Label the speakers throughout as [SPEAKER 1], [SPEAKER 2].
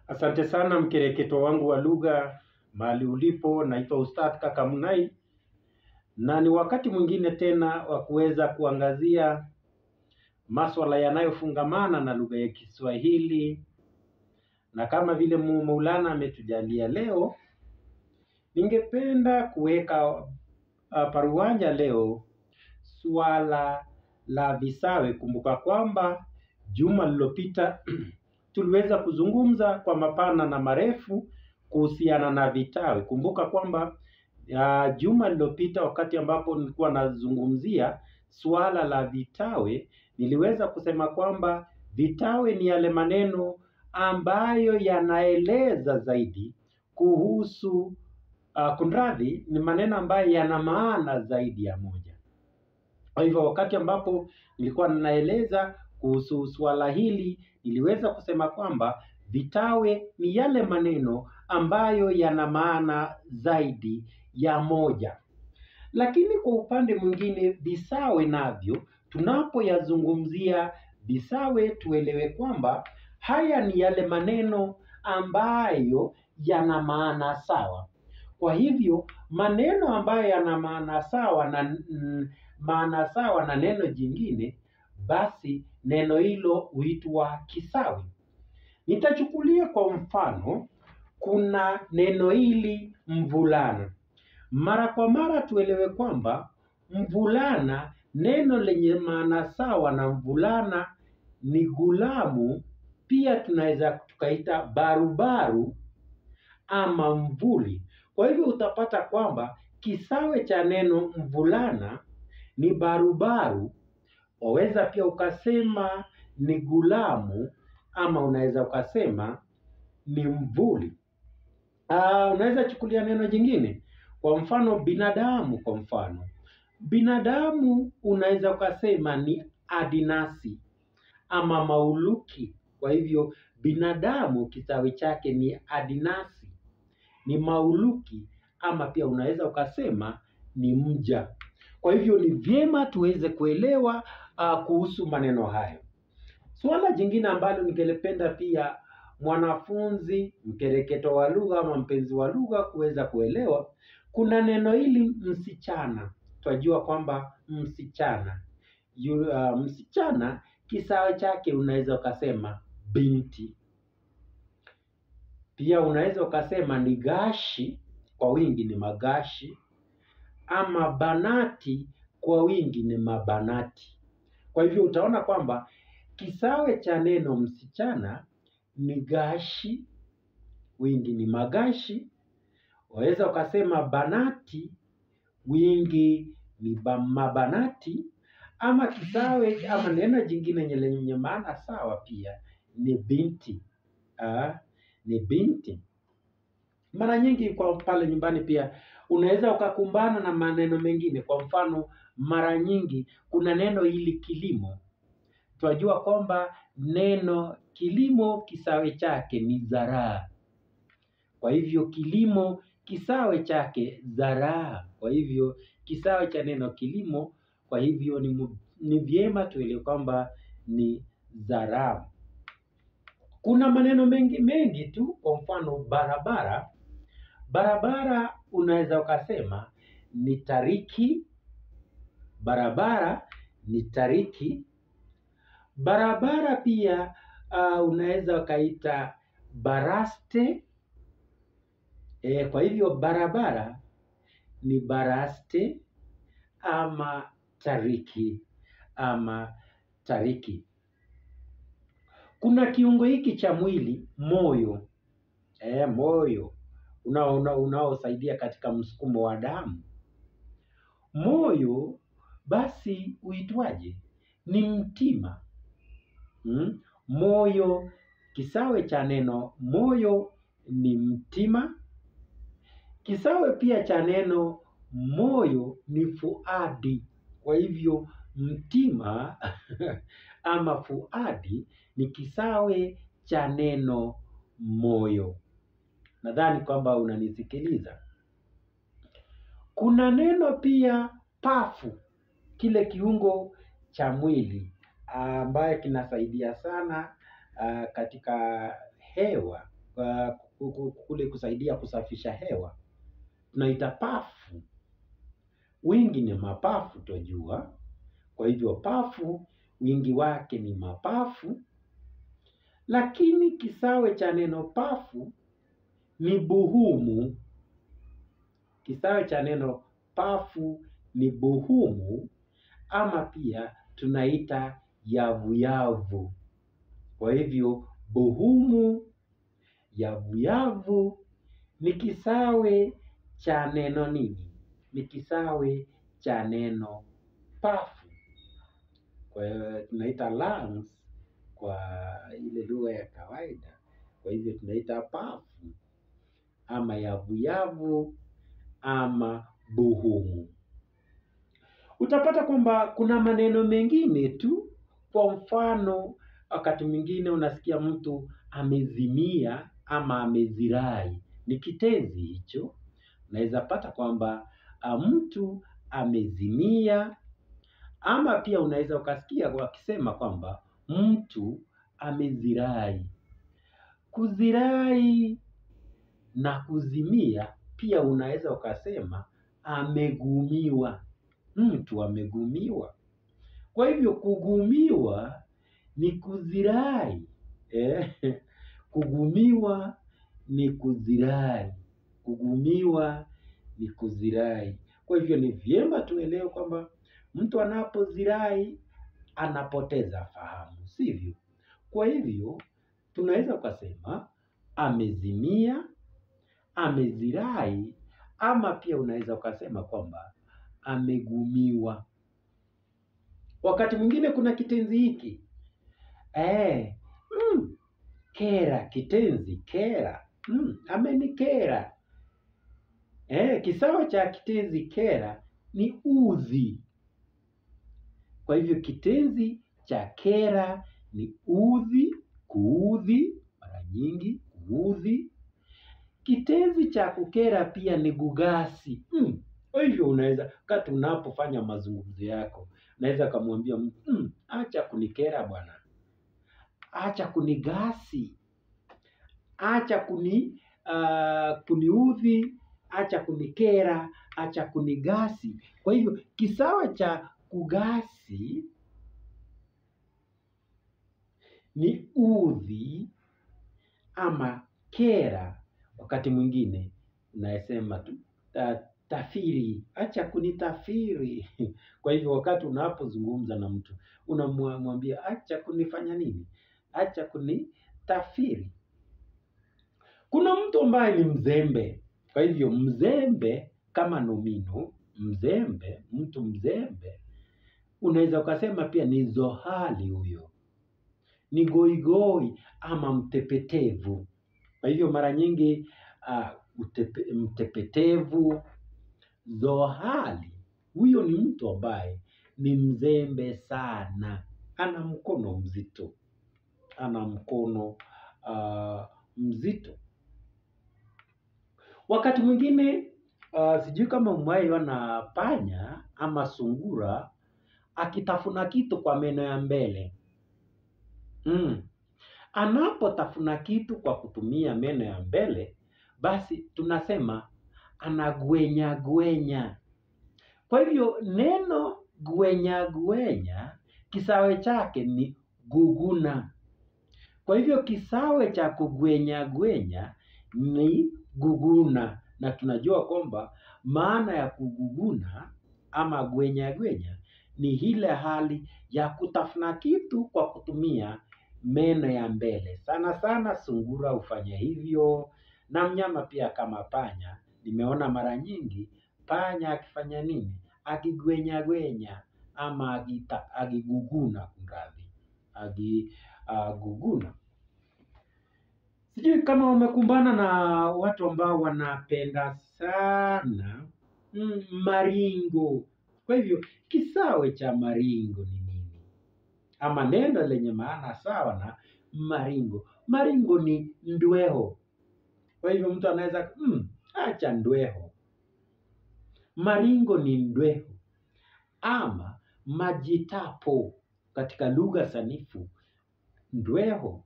[SPEAKER 1] Asante sana mkereketo wangu wa lugha mahali ulipo. Naitwa Ustadh Kakamnai, na ni wakati mwingine tena wa kuweza kuangazia masuala yanayofungamana na lugha ya Kiswahili. Na kama vile Maulana ametujalia leo, ningependa kuweka paruanja leo suala la visawe. Kumbuka kwamba juma lililopita tuliweza kuzungumza kwa mapana na marefu kuhusiana na vitawe. Kumbuka kwamba juma lililopita wakati ambapo nilikuwa nazungumzia suala la vitawe, niliweza kusema kwamba vitawe ni yale maneno ambayo yanaeleza zaidi kuhusu kunradhi, ni maneno ambayo yana maana zaidi ya moja. Kwa hivyo wakati ambapo nilikuwa ninaeleza kuhusu suala hili, niliweza kusema kwamba vitawe ni yale maneno ambayo yana maana zaidi ya moja. Lakini kwa upande mwingine visawe navyo, tunapoyazungumzia visawe tuelewe kwamba haya ni yale maneno ambayo yana maana sawa. Kwa hivyo maneno ambayo yana maana sawa na neno jingine, basi neno hilo huitwa kisawe. Nitachukulia kwa mfano, kuna neno hili mvulana. Mara kwa mara tuelewe kwamba mvulana, neno lenye maana sawa na mvulana ni gulamu. Pia tunaweza tukaita barubaru ama mvuli. Kwa hivyo utapata kwamba kisawe cha neno mvulana ni barubaru. Waweza pia ukasema ni gulamu, ama unaweza ukasema ni mvuli. Unaweza chukulia neno jingine, kwa mfano binadamu. Kwa mfano binadamu unaweza ukasema ni adinasi ama mauluki. Kwa hivyo binadamu kisawe chake ni adinasi, ni mauluki, ama pia unaweza ukasema ni mja. Kwa hivyo ni vyema tuweze kuelewa kuhusu maneno hayo. Suala jingine ambalo ningelependa pia mwanafunzi, mkereketo wa lugha ama mpenzi wa lugha kuweza kuelewa, kuna neno hili msichana. Twajua kwamba msichana, msichana kisawe chake unaweza ukasema binti. Pia unaweza ukasema ni gashi, kwa wingi ni magashi, ama banati, kwa wingi ni mabanati. Kwa hivyo utaona kwamba kisawe cha neno msichana ni gashi, wingi ni magashi. Waweza ukasema banati, wingi ni mabanati. Ama kisawe ama neno jingine lenye maana sawa pia ni binti. Ni binti. Mara nyingi kwa pale nyumbani pia unaweza ukakumbana na maneno mengine. Kwa mfano mara nyingi kuna neno hili kilimo. Twajua kwamba neno kilimo kisawe chake ni zaraa. Kwa hivyo kilimo kisawe chake zaraa. Kwa hivyo kisawe cha neno kilimo, kwa hivyo ni vyema tuelewe kwamba ni zaraa. Kuna maneno mengi tu. Kwa mfano barabara. Barabara unaweza ukasema ni tariki. Barabara ni tariki. Barabara pia unaweza ukaita baraste. Kwa hivyo barabara ni baraste ama tariki ama tariki. Kuna kiungo hiki cha mwili moyo. Moyo unaosaidia katika msukumo wa damu. Moyo basi uitwaje? Ni mtima. Moyo, kisawe cha neno moyo ni mtima. Kisawe pia cha neno moyo ni fuadi. Kwa hivyo mtima ama fuadi ni kisawe cha neno moyo. Nadhani kwamba unanisikiliza. Kuna neno pia pafu, kile kiungo cha mwili ambaye kinasaidia sana katika hewa. kule kusaidia kusafisha hewa, tunaita pafu. Wingi ni mapafu twajua. Kwa hivyo pafu wingi wake ni mapafu, lakini kisawe cha neno pafu ni buhumu. Kisawe cha neno pafu ni buhumu, ama pia tunaita yavuyavu. Kwa hivyo buhumu, yavuyavu ni kisawe cha neno nini? Ni kisawe cha neno pafu. Kwa hiyo tunaita lungs kwa ile lugha ya kawaida. Kwa hivyo tunaita pafu ama yavuyavu ama buhumu. Utapata kwamba kuna maneno mengine tu. Kwa mfano, wakati mwingine unasikia mtu amezimia ama amezirai. Ni kitenzi hicho. Unaweza pata kwamba mtu amezimia, ama pia unaweza ukasikia wakisema kwamba mtu amezirai. Kuzirai na kuzimia pia unaweza ukasema amegumiwa. Mtu amegumiwa. Kwa hivyo kugumiwa ni kuzirai. Kugumiwa ni kuzirai. Kugumiwa ni kuzirai. Kwa hivyo ni vyema tuelewe kwamba mtu anapozirai anapoteza fahamu, sivyo? Kwa hivyo tunaweza kusema amezimia, amezirai, ama pia unaweza ukasema kwamba amegumiwa. Wakati mwingine kuna kitenzi hiki. Kera, kitenzi kera. Amenikera. Kisawa cha kitenzi kera ni udhi. Kwa hivyo kitenzi cha kera ni udhi, kuudhi, mara nyingi, kuudhi. Kitenzi cha kukera pia ni gugasi. Kwa hivyo unaweza, wakati unapofanya mazungumzo yako, unaweza kumwambia mtu, acha kunikera bwana. Acha kunigasi. Acha kuniudhi, acha kunikera, acha kunigasi. Kwa hivyo kisawa cha kugasi ni udhi ama kera. Wakati mwingine unasema tu tafiri, acha kunitafiri. Kwa hivyo wakati unapozungumza na mtu unamwambia acha kunifanya nini? Acha kunitafiri. Kuna mtu ambaye ni mzembe. Kwa hivyo mzembe kama nomino, mzembe, mtu mzembe, unaweza ukasema pia ni zohali huyo. Ni goigoi ama mtepetevu. Kwa hivyo mara nyingi mtepetevu, zohali, huyo ni mtu ambaye ni mzembe sana. Ana mkono mzito. Ana mkono mzito. Wakati mwingine sijui kama umewahi ona panya ama sungura akitafuna kitu kwa meno ya mbele. Anapotafuna kitu kwa kutumia meno ya mbele, basi tunasema anagwenya gwenya. Kwa hivyo neno gwenya gwenya kisawe chake ni guguna. Kwa hivyo kisawe cha kugwenya gwenya ni guguna, na tunajua kwamba maana ya kuguguna ama gwenya gwenya ni ile hali ya kutafuna kitu kwa kutumia meno ya mbele. Sana sana sungura hufanya hivyo, na mnyama pia kama panya. Nimeona mara nyingi panya akifanya nini? Akigwenya gwenya ama agiguguna kunradhi. Agiguguna. Sijui kama umekumbana na watu ambao wanapenda sana maringo. Kwa hivyo kisawe cha maringo ni nini? Ama neno lenye maana sawa na maringo. Maringo ni ndweho. Kwa hivyo mtu anaweza acha ndweho. Maringo ni ndweho. Ama majitapo katika lugha sanifu. Ndweho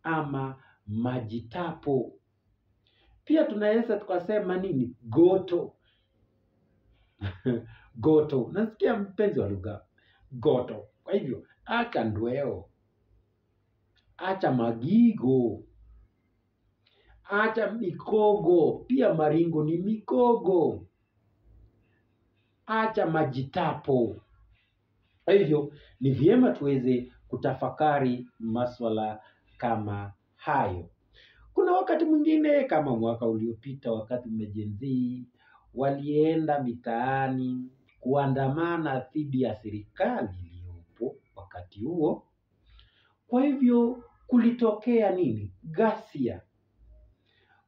[SPEAKER 1] ama majitapo. Pia tunaweza tukasema nini? Goto. Goto. Nasikia mpenzi wa lugha. Goto. Kwa hivyo, acha ndweo. Acha magigo. Acha mikogo. Pia maringo ni mikogo. Acha majitapo. Kwa hivyo, ni vyema tuweze kutafakari maswala kama hayo. Kuna wakati mwingine kama mwaka uliopita, wakati Gen Z walienda mitaani kuandamana dhidi ya serikali iliyopo wakati huo. Kwa hivyo kulitokea nini? Ghasia.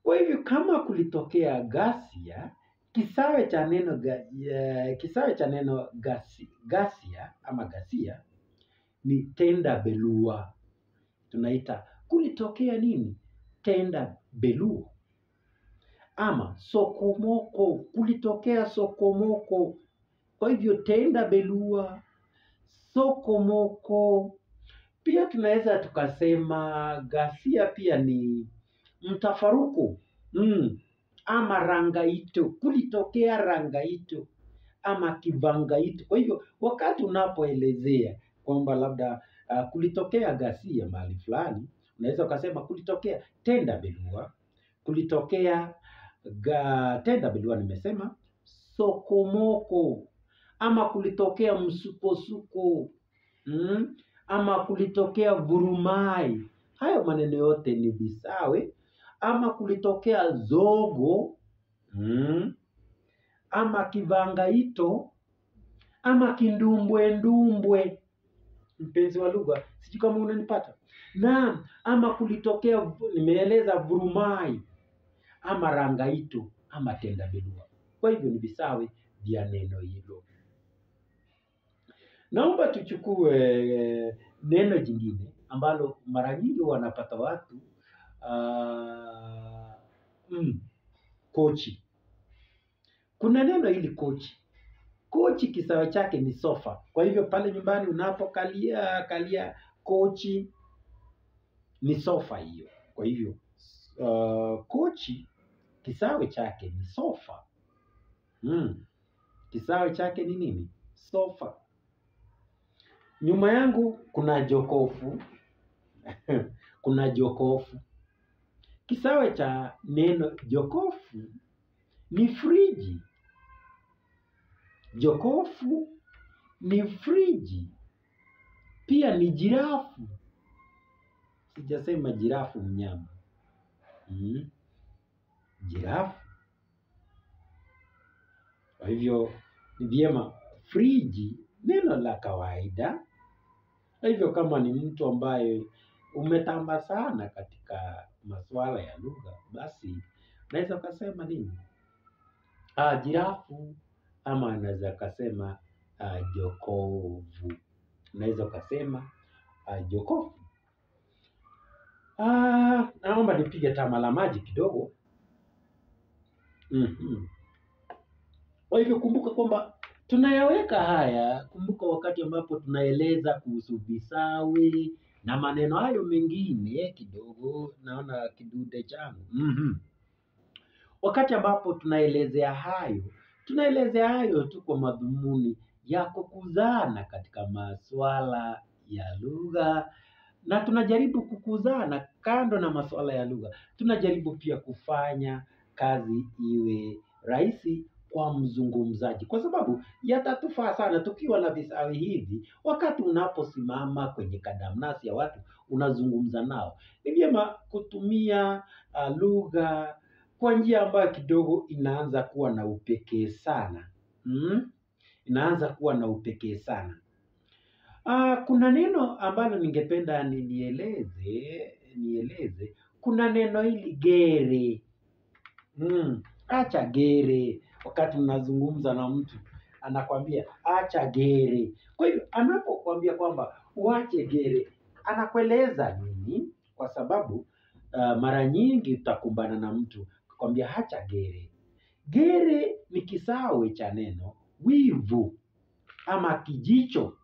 [SPEAKER 1] Kwa hivyo kama kulitokea ghasia, kisawe cha neno ghasia ama ghasia ni tenda belua. Tunaita kulitokea nini? Tenda belua. Ama sokomoko, kulitokea sokomoko. Kwa hivyo tenda belua, sokomoko. Pia tunaweza tukasema ghasia pia ni mtafaruku. Ama rangaito, kulitokea rangaito ama kivangaito. Kwa hivyo wakati unapoelezea kwamba labda kulitokea ghasia mahali fulani, unaweza ukasema kulitokea tenda belua, kulitokea tenda belua nimesema, sokomoko, ama kulitokea msukosuko, ama kulitokea vurumai. Hayo maneno yote ni visawe. Ama kulitokea zogo, ama kivangaito, ama kindumbwe. Mpenzi wa lugha, sijui kama unanipata. Naam, ama kulitokea, nimeeleza vurumai, ama rangaito, ama tenda belua. Kwa hivyo ni visawe vya neno hilo. Naomba tuchukue neno jingine ambalo mara nyingi wanapata watu, kochi. Kuna neno hili kochi. Kochi kisawe chake ni sofa. Kwa hivyo pale nyumbani unapokalia kochi ni sofa hiyo. Kwa hivyo kochi kisawe chake ni sofa. Kisawe chake ni nini? Sofa. Nyuma yangu kuna jokofu. Kuna jokofu. Kisawe cha neno jokofu ni friji. Jokofu ni friji. Pia ni jirafu. Sijasema jirafu mnyama. Jirafu. Kwa hivyo ni vyema friji neno la kawaida. Kwa hivyo kama ni mtu ambaye umetamba sana katika masuala ya lugha, basi naweza kusema nini? Jirafu, ama naweza kusema jokovu. Naweza kusema jokovu. Naomba nipige tama la maji kidogo. Kwa hivyo kumbuka kwamba tunayaweka haya, kumbuka wakati ambapo tunaeleza kuhusu visawe na maneno hayo mengine kidogo, naona kidude changu. Wakati ambapo tunaelezea hayo tu kwa madhumuni ya kukuzana katika masuala ya lugha, na tunajaribu kukuzana kando na masuala ya lugha. Tunajaribu pia kufanya kazi iwe rahisi kwa mzungumzaji, kwa sababu yatatufaa sana tukiwa na visawe hivi. Wakati unaposimama kwenye kadamnasi ya watu unazungumza nao, ni vyema kutumia lugha kwa njia ambayo kidogo inaanza kuwa na upekee sana. Inaanza kuwa na upekee sana. Kuna neno ambalo ningependa nieleze. Kuna neno hili gere. Acha gere. Wakati unazungumza na mtu anakwambia acha gere. Kwa hivyo anapokuambia kwamba uache gere, anakueleza nini? Kwa sababu mara nyingi utakumbana na mtu akwambia acha gere. Gere ni kisawe cha neno wivu ama kijicho.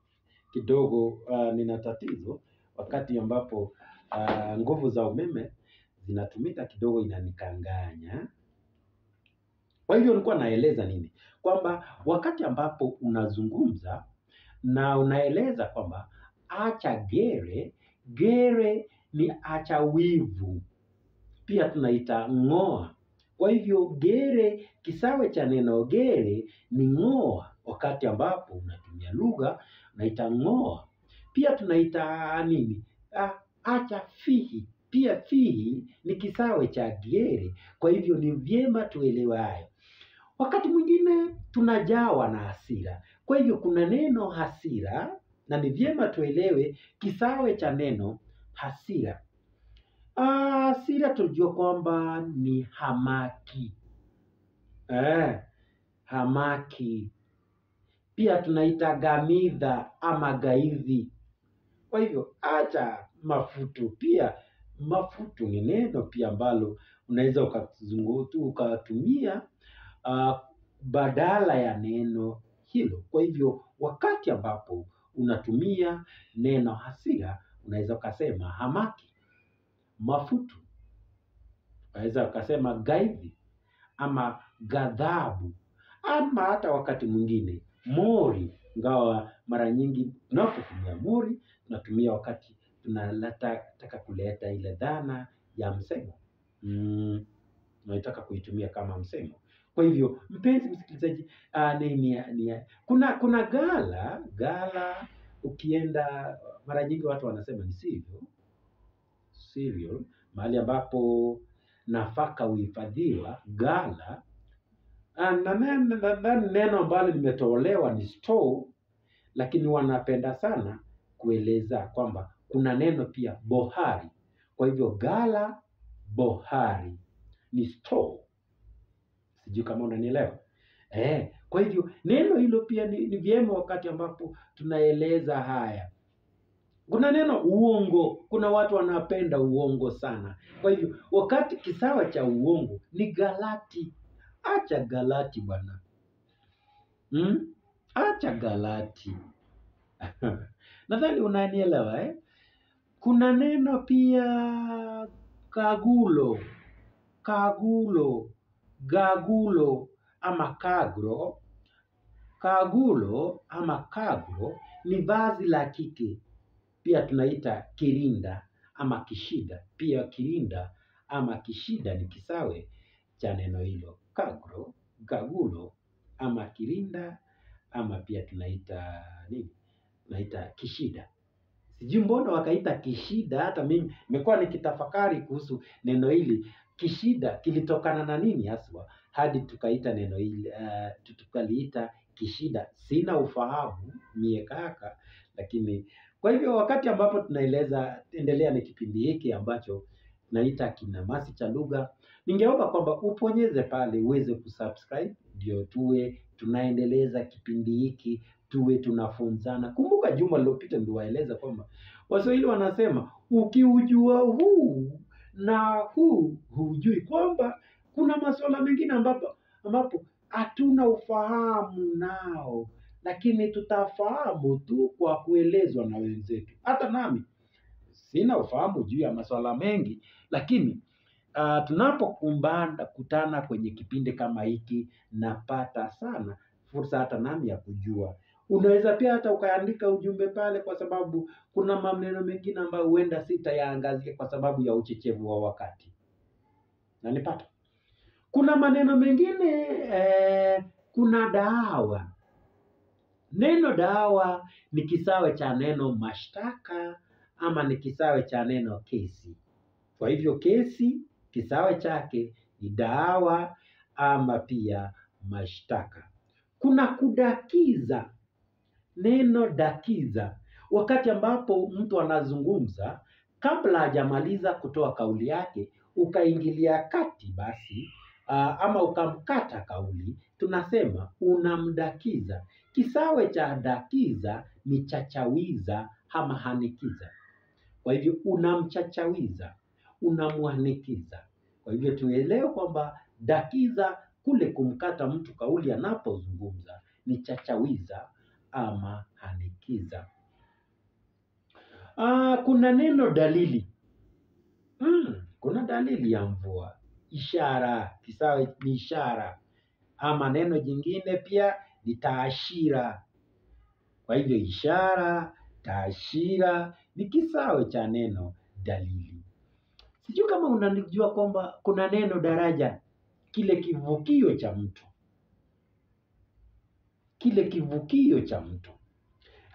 [SPEAKER 1] Kidogo nina tatizo wakati ambapo nguvu za umeme zinatumika kidogo inanikanganya. Kwa hivyo nilikuwa naeleza nini? Kwamba wakati ambapo unazungumza na unaeleza kwamba acha gere, gere ni acha wivu. Pia tunaita ng'oa. Kwa hivyo gere, kisawe cha neno gere ni ng'oa. Wakati ambapo unatumia lugha, unaita ng'oa. Pia tunaita nini? Acha fihi. Pia fihi ni kisawe cha gere. Kwa hivyo ni vyema tuelewe hayo. Wakati mwingine tunajawa na hasira. Kwa hivyo kuna neno hasira na ni vyema tuelewe kisawe cha neno hasira. Hasira tujue kwamba ni hamaki. Hamaki. Pia tunaita gamidha ama gaivi. Kwa hivyo acha mafutu. Pia mafutu ni neno pia ambalo unaweza ukatumia badala ya neno hilo. Kwa hivyo wakati ambapo unatumia neno hasira, unaweza ukasema hamaki, mafutu, unaweza ukasema gaivi ama ghadhabu, ama hata wakati mwingine mori. Ingawa mara nyingi tunapotumia mori tunatumia wakati tunataka kuleta ile dhana ya msemo. Tunataka kuitumia kama msemo. Kwa hivyo mpenzi msikilizaji, kuna gala ukienda mara nyingi watu wanasema ni cereal, mahali ambapo nafaka huhifadhiwa, gala. Na neno ambalo limetolewa ni store, lakini wanapenda sana kueleza kwamba kuna neno pia bohari. Kwa hivyo gala, bohari ni store. Sijui kama unanielewa. Kwa hivyo neno hilo pia ni vyema wakati ambapo tunaeleza haya. Kuna neno uongo. Kuna watu wanapenda uongo sana. Kwa hivyo wakati kisawa cha uongo ni galati. Acha galati bwana. Acha galati. Nadhani unanielewa. Kuna neno pia kagulo, gagulo ama kagro. Kagulo ama kagro ni vazi la kike. Pia tunaita kirinda ama kishida. Pia kirinda ama kishida ni kisawe cha neno hilo. Kagro, gagulo ama kirinda ama pia tunaita nini? Tunaita kishida. Sijui mbona wakaita kishida. Hata mimi nimekuwa nikitafakari kuhusu neno hili. Kishida kilitokana na nini haswa hadi tukaita neno hili, tukaliita kishida. Sina ufahamu mie kaka, lakini kwa hivyo wakati ambapo endelea na kipindi hiki ambacho naita kinamasi cha lugha, ningeomba kwamba uponyeze pale uweze kusubscribe, ndio tuwe tunaendeleza kipindi hiki, tuwe tunafunzana. Kumbuka juma lililopita niliwaeleza kwamba Waswahili wanasema ukiujua huu na huu hujui, kwamba kuna masuala mengine ambapo hatuna ufahamu nao, lakini tutafahamu tu kwa kuelezwa na wenzetu. Hata nami sina ufahamu juu ya masuala mengi, lakini tunapokutana kwenye kipindi kama hiki napata sana fursa hata nami ya kujua. Unaweza pia hata ukaandika ujumbe pale, kwa sababu kuna maneno mengine ambayo huenda sitayaangazia kwa sababu ya uchechevu wa wakati. Nanipata? Kuna maneno mengine, kuna dawa. Neno dawa ni kisawe cha neno mashtaka ama ni kisawe cha neno kesi. Kwa hivyo kesi kisawe chake ni dawa ama pia mashtaka. Kuna kudakiza. Neno dakiza, wakati ambapo mtu anazungumza, kabla hajamaliza kutoa kauli yake, ukaingilia kati basi, ama ukamkata kauli, tunasema unamdakiza. Kisawe cha dakiza ni chachawiza ama hanikiza. Kwa hivyo unamchachawiza, unamhanikiza. Kwa hivyo tuelewe kwamba dakiza, kule kumkata mtu kauli anapozungumza, ni chachawiza ama hanikiza. Kuna neno dalili. kuna dalili ya mvua. Ishara, kisawe ni ishara. Ama neno jingine pia ni taashira. Kwa hivyo ishara, taashira ni kisawe cha neno dalili. Sijui kama unanijua kwamba kuna neno daraja, kile kivukio cha mto. Kile kivukio cha mto.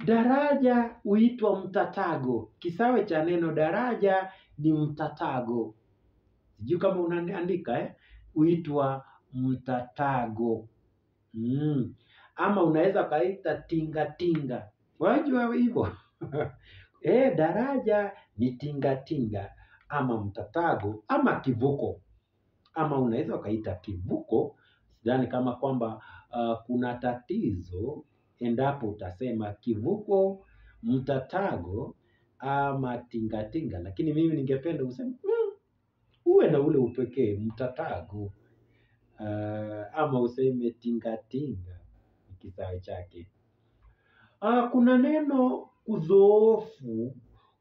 [SPEAKER 1] Daraja huitwa mtatago. Kisawe cha neno daraja ni mtatago. Sijui kama unaandika huitwa mtatago. Ama unaweza kaita tinga tinga. Wajua hivyo? Daraja ni tinga tinga ama mtatago ama kivuko. Ama unaweza kaita kivuko. Sidhani kama kwamba kuna tatizo endapo utasema kivuko, mtatago ama tinga tinga. Lakini mimi ningependa useme uwe na ule upekee mtatago. Ama useme tinga tinga kisawe chake. Kuna neno kudhoofu.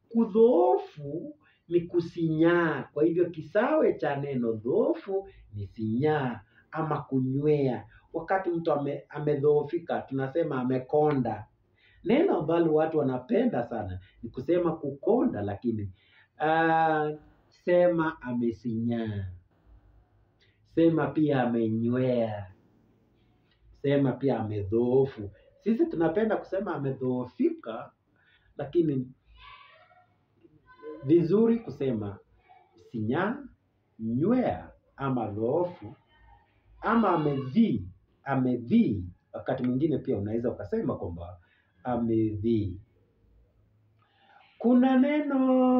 [SPEAKER 1] Kudhoofu ni kusinyaa. Kwa hivyo kisawe cha neno dhoofu ni sinyaa ama kunywea. Wakati mtu amedhoofika, tunasema amekonda. Neno ambalo watu wanapenda sana ni kusema kukonda, lakini sema amesinyaa. Sema pia amenywea. Sema pia amedhoofu. Sisi tunapenda kusema amedhoofika, lakini vizuri kusema sinyaa, nywea ama dhoofu ama amedhii. Wakati mwingine pia unaweza ukasema kwamba amedhii. Kuna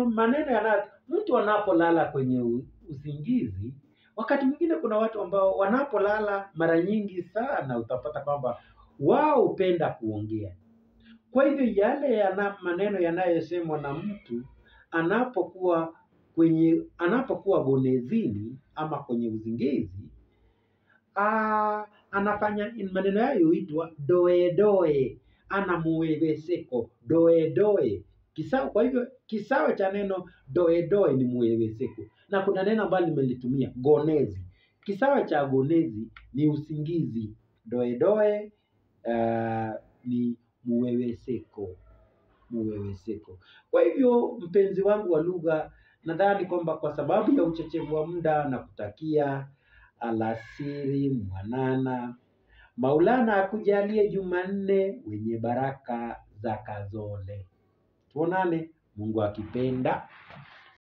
[SPEAKER 1] maneno mtu anapolala kwenye usingizi. Wakati mwingine kuna watu ambao wanapolala mara nyingi sana utapata kwamba wao hupenda kuongea. Kwa hivyo yale maneno yanayosemwa na mtu anapokuwa gonezini ama kwenye usingizi, anafanya maneno hayo huitwa doe doe, ana muweweseko, doe doe. Kwa hivyo kisawe cha neno doe doe ni muweweseko. Na kuna neno ambalo nimelitumia, gonezi. Kisawe cha gonezi ni usingizi. Doe doe ni muweweseko. Muweweseko. Kwa hivyo mpenzi wangu wa lugha, nadhani kwamba kwa sababu ya uchechevu wa muda na kutakia alasiri mwanana. Maulana akujalie Jumanne wenye baraka za kazole. Tuonane Mungu akipenda.